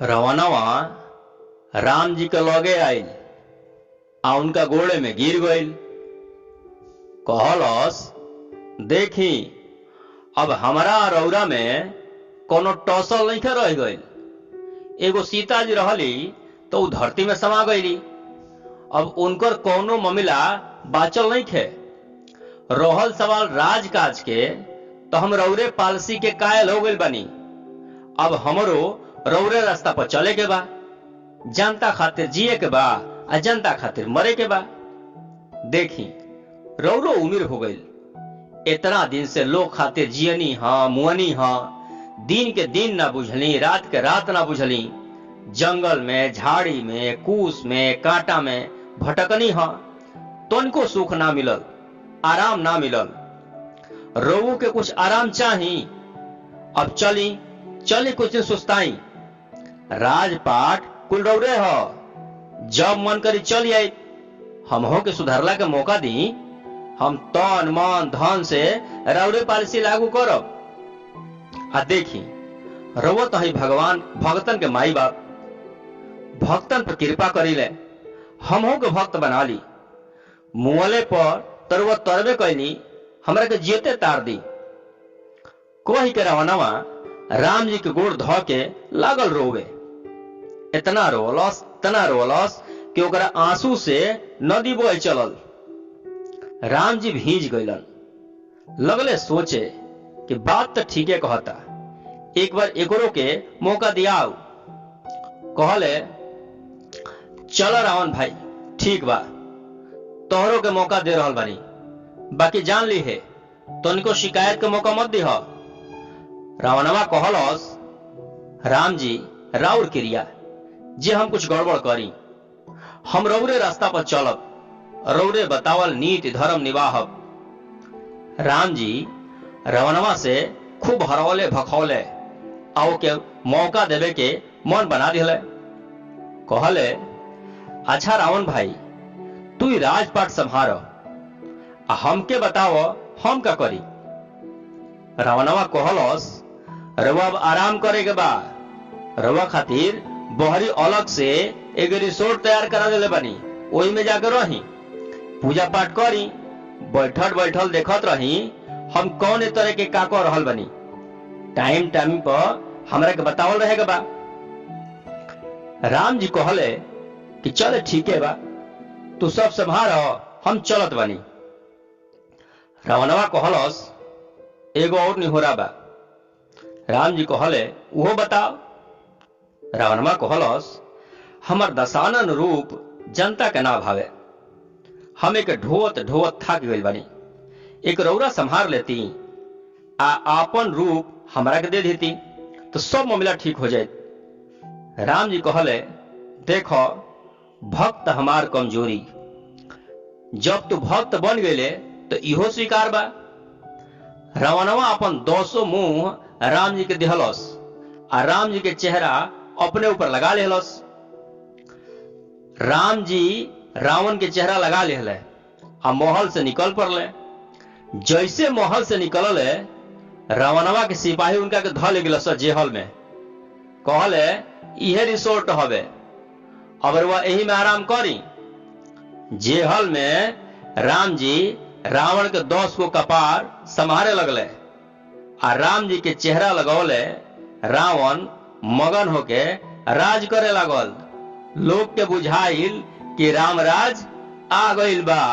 रवनवा राम जी के लगे आइल आ उनका गोड़े में गिर गइल। कहलस, देखी अब हमारा रौरा में कोनो टसल नहीं रह गइल। एगो सीता जी रहली तो उ धरती में समा गईली। अब उनकर कोनो ममिला बाचल नहीं खे। रहल सवाल राजकाज के, तो हम रौरे पालसी के कायल हो गइल बानी। अब हमरो रौरे रास्ता पर चले के बा, जनता खातिर जिए के बा आ जनता खातिर मरे के बा। देखी रौरो उम्र हो गइल, इतना दिन से लोग खातिर जियनी हाँ मुअनी हाँ, दिन के दिन ना बुझली, रात के रात ना बुझली, जंगल में झाड़ी में कूस में कांटा में भटकनी हाँ, तो इनको सुख ना मिलल, आराम ना मिलल। रवु के कुछ आराम चाही। अब चली चली कुछ दिन सुस्ताई। राजपाट कुल रौरे हो, जब मन करी चली आई। हम हो के सुधारला के मौका दी। हम तन मन धन से रौरे पॉलिसी लागू करब। आ देखी रवत ही भगवान भक्तन के माई बाप, भक्तन पर कृपा करी ले, हम हो के भक्त बना ली। मुअले पर तरव तरबे कैली, हमरा के जीते तार दी। कोही के रवनवा राम जी के गोड़ धो के लागल रोवे। इतना रोवलस कि ओकरा आंसू से नदी बोल चलल। राम जी भीज गइलन। लगले सोचे कि बात तो ठीके कहता, एक बार एकरो के मौका दियाओ। कहले, चलो रावण भाई, ठीक बा, तोहरों के मौका दे रहल बानी, बाकी जान ली है तो उनको शिकायत के मौका मत दिह। रावणवा कहलस, राम जी राउर क्रिया जे हम कुछ गड़बड़ करी, हम रौरे रास्ता पर चलब, रौरे बतावल नीति धर्म निवाहब। राम जी रावणवा से खूब हरौले भखौले, आओ के मौका देवे के मन बना दिले। कहले, अच्छा रावण भाई, तू ही राजपाट संभार, हमके बताओ हम का करी। रावणवा कहलस, रवा अब आराम करे के बा, रवा खातिर बहरी अलग से एक रिसोर्ट तैयार करा देले बानी, ओही में जाकर रही, पूजा पाठ करी, बैठल बैठल देखत रही हम कौन तरह के का कर रहल बानी। टाइम टाइम पर हमरा के बतावल रहेगा बा। राम जी कहले कि चल ठीक है बा, तू सब संभार, हम चलत बानी। रावणवा कहलस, एगो और निहोरा बा। राम जी कहले, उहो बताओ। रावणवा कहलस, हमर दशानन रूप जनता के ना भावे, हम एक ढोवत ढोवत थक गइल बानी, एक रौरा संभार लेती आ आपन रूप हमरा के दे देती तो सब मामला ठीक हो जाए। राम जी कहले, देखो भक्त हमार कमजोरी, जब तू भक्त बन गए तो इहो स्वीकार बा। रावणवा अपन 200 मुंह राम जी के दिहलस आ राम जी के चेहरा अपने ऊपर लगा लेहलस। राम जी रावण के चेहरा लगा लेहले आ महल से निकल पड़ले। जैसे महल से निकलले, रावणवा के सिपाही उनका के ध ले गेलस जेहल में। कहले, इहे रिसोर्ट हवे, अब वह यही में आराम करी। जेहल में राम जी रावण के 10 को कपार संभारे लगले आ राम जी के चेहरा लगौले। रावण मगन होके राज करे लागल। लोग के बुझाइल कि रामराज आ गइल बा।